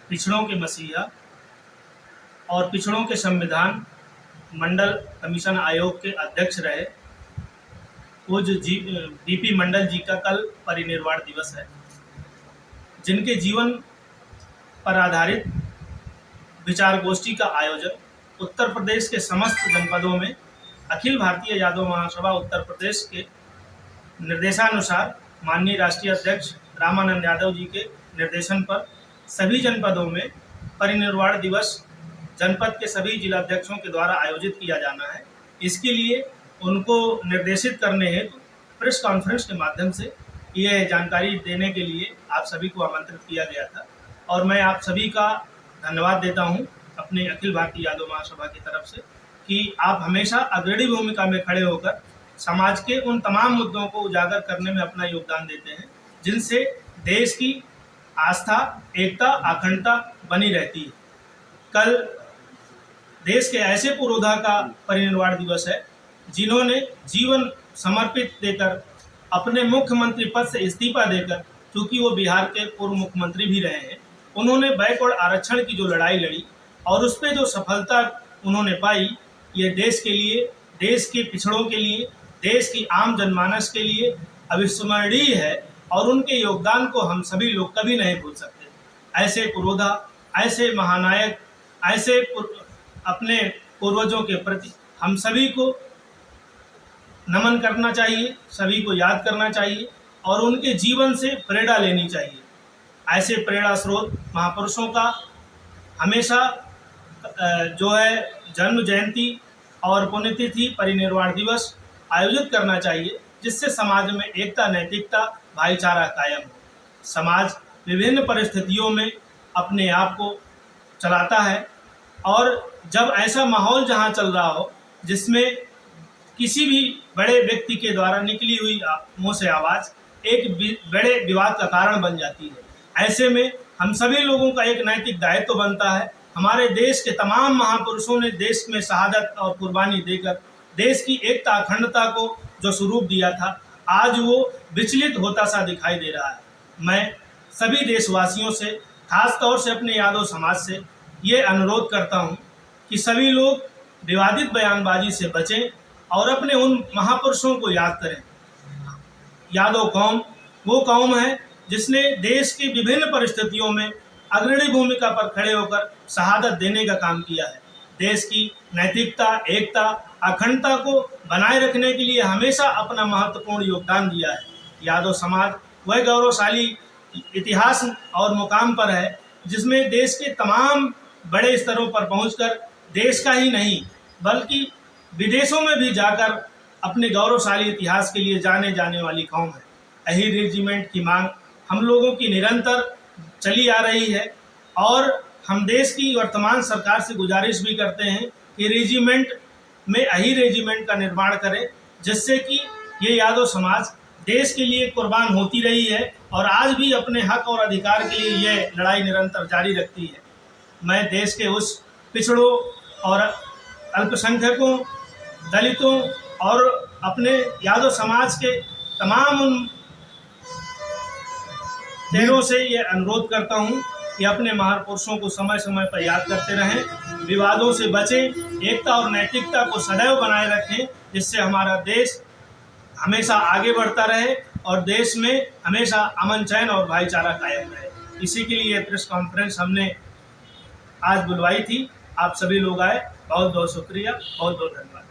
पिछड़ों के मसीहा और पिछड़ों के संविधान मंडल कमीशन आयोग के अध्यक्ष रहे पूज्य बीपी मंडल जी का कल परिनिर्वाण दिवस है, जिनके जीवन पर आधारित विचार गोष्ठी का आयोजन उत्तर प्रदेश के समस्त जनपदों में अखिल भारतीय यादव महासभा उत्तर प्रदेश के निर्देशानुसार माननीय राष्ट्रीय अध्यक्ष रामानंद यादव जी के निर्देशन पर सभी जनपदों में परिनिर्वाण दिवस जनपद के सभी जिलाध्यक्षों के द्वारा आयोजित किया जाना है। इसके लिए उनको निर्देशित करने हेतु प्रेस कॉन्फ्रेंस के माध्यम से ये जानकारी देने के लिए आप सभी को आमंत्रित किया गया था और मैं आप सभी का धन्यवाद देता हूं अपने अखिल भारतीय यादव महासभा की तरफ से कि आप हमेशा अग्रणी भूमिका में खड़े होकर समाज के उन तमाम मुद्दों को उजागर करने में अपना योगदान देते हैं, जिनसे देश की आस्था, एकता, अखंडता बनी रहती है। कल देश के ऐसे पुरोधा का परिनिर्वाण दिवस है जिन्होंने जीवन समर्पित देकर अपने मुख्यमंत्री पद से इस्तीफा देकर, क्योंकि वो बिहार के पूर्व मुख्यमंत्री भी रहे हैं, उन्होंने बैकवर्ड आरक्षण की जो लड़ाई लड़ी और उस पर जो सफलता उन्होंने पाई, ये देश के लिए, देश के पिछड़ों के लिए, देश की आम जनमानस के लिए अविस्मरणीय है और उनके योगदान को हम सभी लोग कभी नहीं भूल सकते। ऐसे पुरोधा, ऐसे महानायक, ऐसे अपने पूर्वजों के प्रति हम सभी को नमन करना चाहिए, सभी को याद करना चाहिए और उनके जीवन से प्रेरणा लेनी चाहिए। ऐसे प्रेरणा स्रोत महापुरुषों का हमेशा जो है जन्म जयंती और पुण्यतिथि, परिनिर्वाण दिवस आयोजित करना चाहिए, जिससे समाज में एकता, नैतिकता, भाईचारा कायम हो। समाज विभिन्न परिस्थितियों में अपने आप को चलाता है और जब ऐसा माहौल जहां चल रहा हो जिसमें किसी भी बड़े व्यक्ति के द्वारा निकली हुई मुंह से आवाज़ एक बड़े विवाद का कारण बन जाती है, ऐसे में हम सभी लोगों का एक नैतिक दायित्व बनता है। हमारे देश के तमाम महापुरुषों ने देश में शहादत और कुर्बानी देकर देश की एकता, अखंडता को जो स्वरूप दिया था, आज वो विचलित होता सा दिखाई दे रहा है। मैं सभी देशवासियों से, खास तौर से अपने यादव समाज से ये अनुरोध करता हूँ कि सभी लोग विवादित बयानबाजी से बचें और अपने उन महापुरुषों को याद करें। यादव कौम वो कौम है जिसने देश की विभिन्न परिस्थितियों में अग्रणी भूमिका पर खड़े होकर शहादत देने का काम किया है। देश की नैतिकता, एकता, अखंडता को बनाए रखने के लिए हमेशा अपना महत्वपूर्ण योगदान दिया है। यादव समाज वह गौरवशाली इतिहास और मुकाम पर है जिसमें देश के तमाम बड़े स्तरों पर पहुंचकर देश का ही नहीं बल्कि विदेशों में भी जाकर अपने गौरवशाली इतिहास के लिए जाने जाने वाली कौम है। अहीर रेजिमेंट की मांग हम लोगों की निरंतर चली आ रही है और हम देश की वर्तमान सरकार से गुजारिश भी करते हैं कि रेजिमेंट में अहीर रेजिमेंट का निर्माण करें, जिससे कि ये यादव समाज देश के लिए कुर्बान होती रही है और आज भी अपने हक और अधिकार के लिए ये लड़ाई निरंतर जारी रखती है। मैं देश के उस पिछड़ों और अल्पसंख्यकों, दलितों और अपने यादव समाज के तमाम उन चेहरों से ये अनुरोध करता हूँ कि अपने महापुरुषों को समय समय पर याद करते रहें, विवादों से बचें, एकता और नैतिकता को सदैव बनाए रखें, जिससे हमारा देश हमेशा आगे बढ़ता रहे और देश में हमेशा अमन, चैन और भाईचारा कायम रहे। इसी के लिए प्रेस कॉन्फ्रेंस हमने आज बुलवाई थी। आप सभी लोग आए, बहुत बहुत शुक्रिया, बहुत बहुत धन्यवाद।